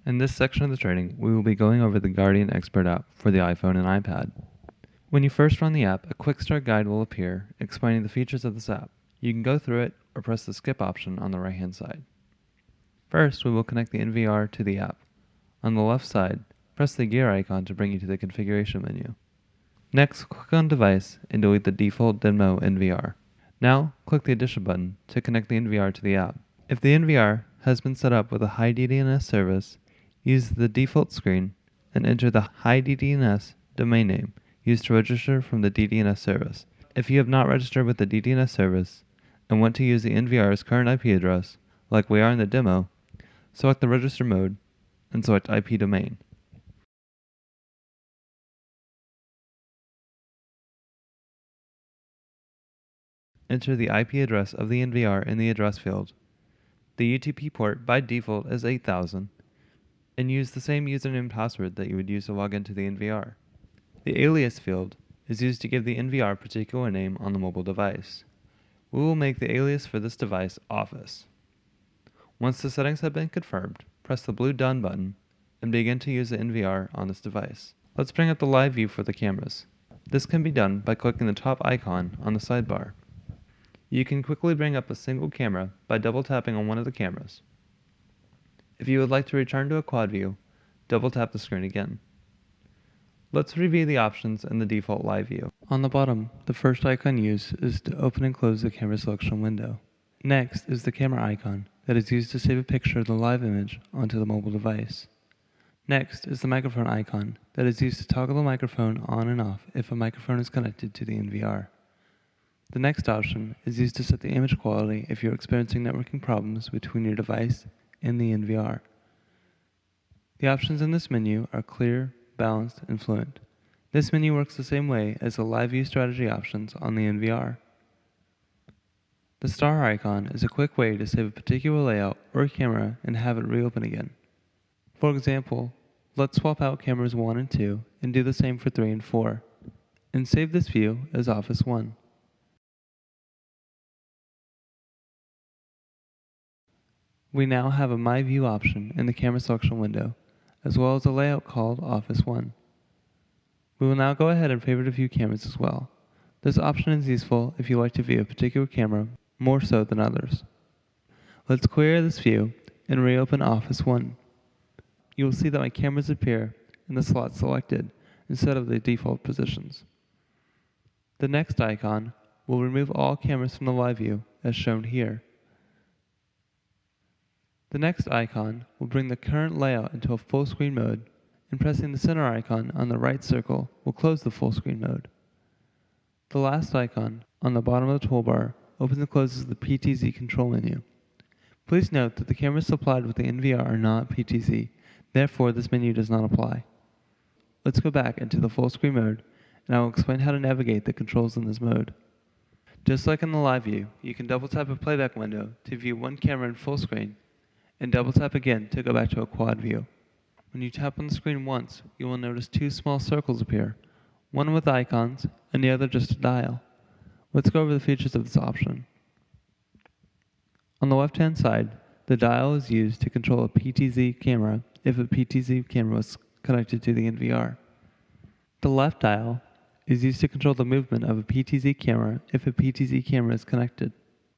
In this section of the training, we will be going over the Guardian Expert app for the iPhone and iPad. When you first run the app, a quick start guide will appear explaining the features of this app. You can go through it or press the skip option on the right hand side. First, we will connect the NVR to the app. On the left side, press the gear icon to bring you to the configuration menu. Next, click on Device and delete the default demo NVR. Now, click the Addition button to connect the NVR to the app. If the NVR has been set up with a high DDNS service, use the default screen and enter the high DDNS domain name used to register from the DDNS service. If you have not registered with the DDNS service and want to use the NVR's current IP address, like we are in the demo, select the register mode and select IP domain. Enter the IP address of the NVR in the address field. The UTP port by default is 8000, and use the same username and password that you would use to log into the NVR. The alias field is used to give the NVR a particular name on the mobile device. We will make the alias for this device Office. Once the settings have been confirmed, press the blue Done button and begin to use the NVR on this device. Let's bring up the live view for the cameras. This can be done by clicking the top icon on the sidebar. You can quickly bring up a single camera by double tapping on one of the cameras. If you would like to return to a quad view, double tap the screen again. Let's review the options in the default live view. On the bottom, the first icon used is to open and close the camera selection window. Next is the camera icon that is used to save a picture of the live image onto the mobile device. Next is the microphone icon that is used to toggle the microphone on and off if a microphone is connected to the NVR. The next option is used to set the image quality if you're experiencing networking problems between your device and the NVR. The options in this menu are clear, balanced, and fluent. This menu works the same way as the live view strategy options on the NVR. The star icon is a quick way to save a particular layout or camera and have it reopen again. For example, let's swap out cameras 1 and 2 and do the same for 3 and 4, and save this view as Office 1. We now have a My View option in the camera selection window, as well as a layout called Office 1. We will now go ahead and favorite a few cameras as well. This option is useful if you like to view a particular camera more so than others. Let's query this view and reopen Office 1. You will see that my cameras appear in the slot selected instead of the default positions. The next icon will remove all cameras from the live view as shown here. The next icon will bring the current layout into a full screen mode, and pressing the center icon on the right circle will close the full screen mode. The last icon on the bottom of the toolbar opens and closes the PTZ control menu. Please note that the cameras supplied with the NVR are not PTZ, therefore this menu does not apply. Let's go back into the full screen mode, and I will explain how to navigate the controls in this mode. Just like in the live view, you can double tap a playback window to view one camera in full screen, and double tap again to go back to a quad view. When you tap on the screen once, you will notice two small circles appear, one with icons and the other just a dial. Let's go over the features of this option. On the left-hand side, the dial is used to control a PTZ camera if a PTZ camera was connected to the NVR. The left dial is used to control the movement of a PTZ camera if a PTZ camera is connected.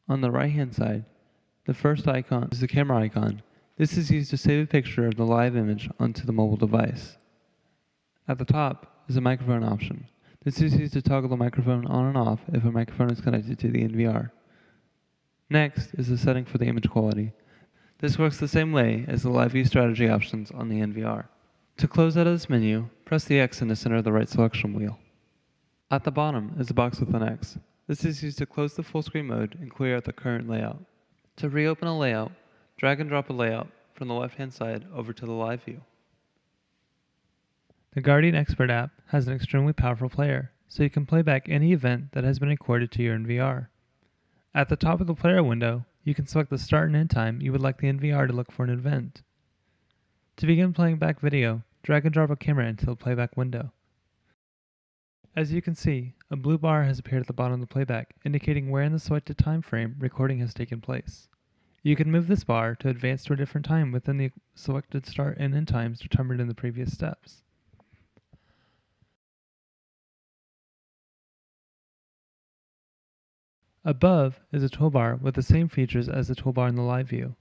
On the right-hand side, the first icon is the camera icon. This is used to save a picture of the live image onto the mobile device. At the top is a microphone option. This is used to toggle the microphone on and off if a microphone is connected to the NVR. Next is the setting for the image quality. This works the same way as the live view strategy options on the NVR. To close out of this menu, press the X in the center of the right selection wheel. At the bottom is a box with an X. This is used to close the full screen mode and clear out the current layout. To reopen a layout, drag and drop a layout from the left-hand side over to the live view. The Guardian Expert app has an extremely powerful player, so you can play back any event that has been recorded to your NVR. At the top of the player window, you can select the start and end time you would like the NVR to look for an event. To begin playing back video, drag and drop a camera into the playback window. As you can see, a blue bar has appeared at the bottom of the playback, indicating where in the selected time frame recording has taken place. You can move this bar to advance to a different time within the selected start and end times determined in the previous steps. Above is a toolbar with the same features as the toolbar in the live view.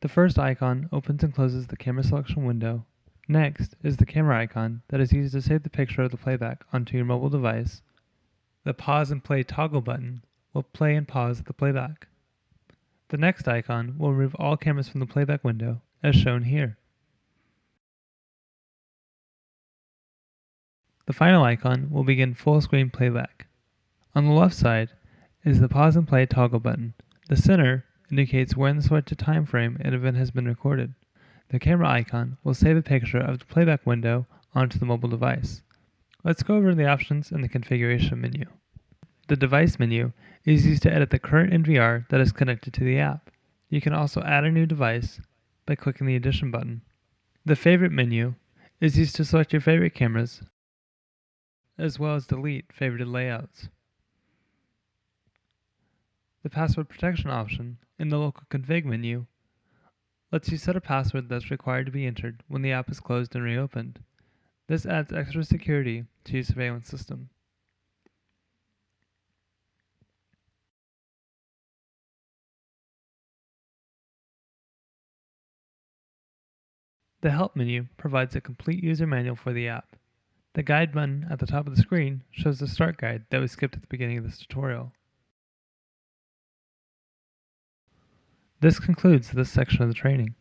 The first icon opens and closes the camera selection window. Next is the camera icon that is used to save the picture of the playback onto your mobile device. The pause and play toggle button will play and pause the playback. The next icon will remove all cameras from the playback window, as shown here. The final icon will begin full screen playback. On the left side is the pause and play toggle button. The center indicates when the selected time frame an event has been recorded. The camera icon will save a picture of the playback window onto the mobile device. Let's go over the options in the configuration menu. The device menu is used to edit the current NVR that is connected to the app. You can also add a new device by clicking the addition button. The favorite menu is used to select your favorite cameras, as well as delete favorited layouts. The password protection option in the local config menu lets you set a password that's required to be entered when the app is closed and reopened. This adds extra security to your surveillance system. The Help menu provides a complete user manual for the app. The Guide button at the top of the screen shows the start guide that we skipped at the beginning of this tutorial. This concludes this section of the training.